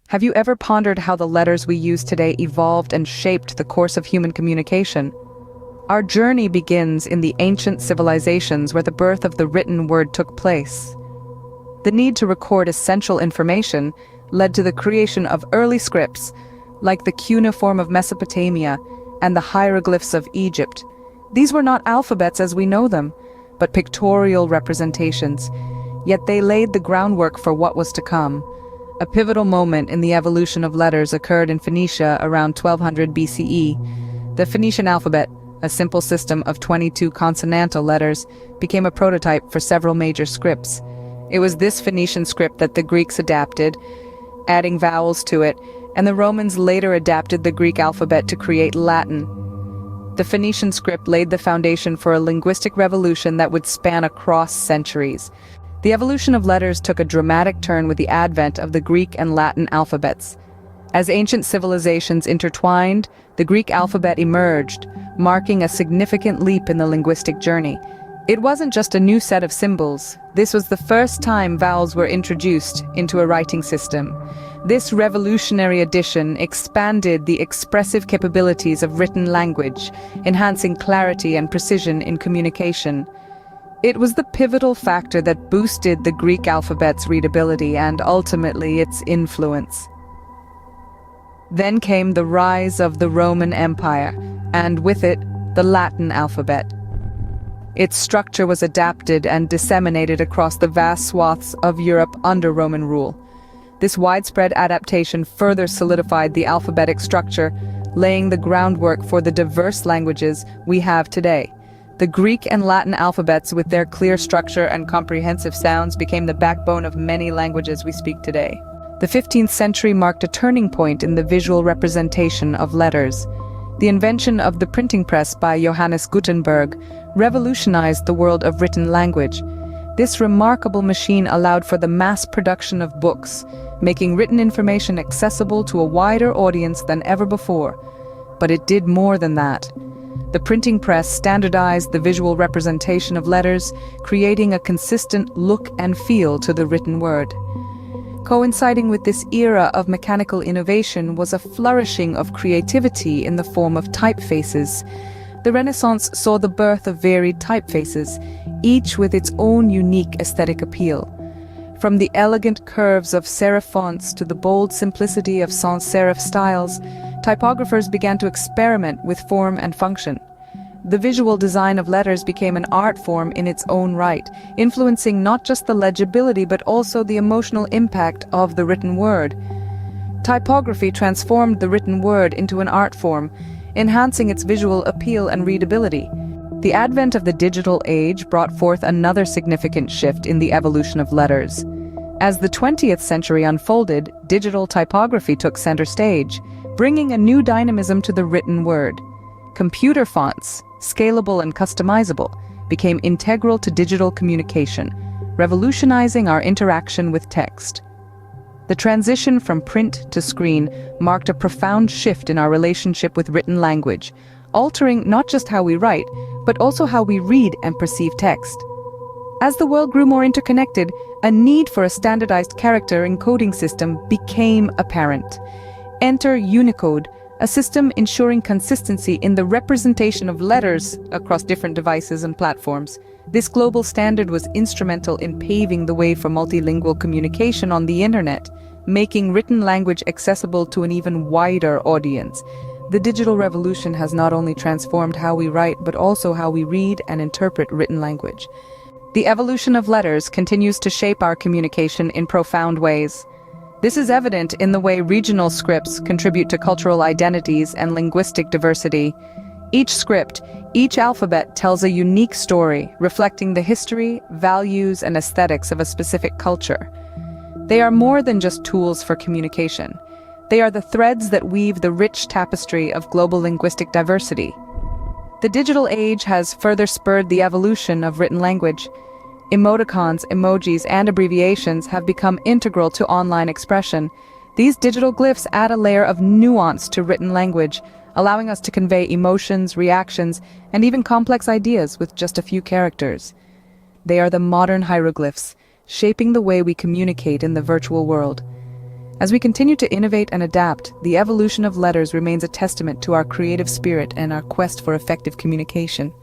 Have you ever pondered how the letters we use today evolved and shaped the course of human communication? Our journey begins in the ancient civilizations where the birth of the written word took place. The need to record essential information led to the creation of early scripts, like the cuneiform of Mesopotamia and the hieroglyphs of Egypt. These were not alphabets as we know them, but pictorial representations, yet they laid the groundwork for what was to come. A pivotal moment in the evolution of letters occurred in Phoenicia around 1200 BCE. The Phoenician alphabet, a simple system of 22 consonantal letters, became a prototype for several major scripts. It was this Phoenician script that the Greeks adapted, adding vowels to it, and the Romans later adapted the Greek alphabet to create Latin. The Phoenician script laid the foundation for a linguistic revolution that would span across centuries. The evolution of letters took a dramatic turn with the advent of the Greek and Latin alphabets. As ancient civilizations intertwined, the Greek alphabet emerged, marking a significant leap in the linguistic journey. It wasn't just a new set of symbols. This was the first time vowels were introduced into a writing system. This revolutionary addition expanded the expressive capabilities of written language, enhancing clarity and precision in communication. It was the pivotal factor that boosted the Greek alphabet's readability and ultimately its influence. Then came the rise of the Roman Empire, and with it, the Latin alphabet. Its structure was adapted and disseminated across the vast swaths of Europe under Roman rule. This widespread adaptation further solidified the alphabetic structure, laying the groundwork for the diverse languages we have today. The Greek and Latin alphabets, with their clear structure and comprehensive sounds, became the backbone of many languages we speak today. The 15th century marked a turning point in the visual representation of letters. The invention of the printing press by Johannes Gutenberg revolutionized the world of written language. This remarkable machine allowed for the mass production of books, making written information accessible to a wider audience than ever before. But it did more than that. The printing press standardized the visual representation of letters, creating a consistent look and feel to the written word. Coinciding with this era of mechanical innovation was a flourishing of creativity in the form of typefaces. The Renaissance saw the birth of varied typefaces, each with its own unique aesthetic appeal. From the elegant curves of serif fonts to the bold simplicity of sans serif styles, typographers began to experiment with form and function. The visual design of letters became an art form in its own right, influencing not just the legibility but also the emotional impact of the written word. Typography transformed the written word into an art form, enhancing its visual appeal and readability. The advent of the digital age brought forth another significant shift in the evolution of letters. As the 20th century unfolded, digital typography took center stage, bringing a new dynamism to the written word. Computer fonts, scalable and customizable, became integral to digital communication, revolutionizing our interaction with text. The transition from print to screen marked a profound shift in our relationship with written language, altering not just how we write, but also how we read and perceive text. As the world grew more interconnected, a need for a standardized character encoding system became apparent. Enter Unicode, a system ensuring consistency in the representation of letters across different devices and platforms. This global standard was instrumental in paving the way for multilingual communication on the internet, making written language accessible to an even wider audience. The digital revolution has not only transformed how we write, but also how we read and interpret written language. The evolution of letters continues to shape our communication in profound ways. This is evident in the way regional scripts contribute to cultural identities and linguistic diversity. Each script, each alphabet tells a unique story, reflecting the history, values, and aesthetics of a specific culture. They are more than just tools for communication. They are the threads that weave the rich tapestry of global linguistic diversity. The digital age has further spurred the evolution of written language. Emoticons, emojis, and abbreviations have become integral to online expression. These digital glyphs add a layer of nuance to written language, allowing us to convey emotions, reactions, and even complex ideas with just a few characters. They are the modern hieroglyphs, shaping the way we communicate in the virtual world. As we continue to innovate and adapt, the evolution of letters remains a testament to our creative spirit and our quest for effective communication.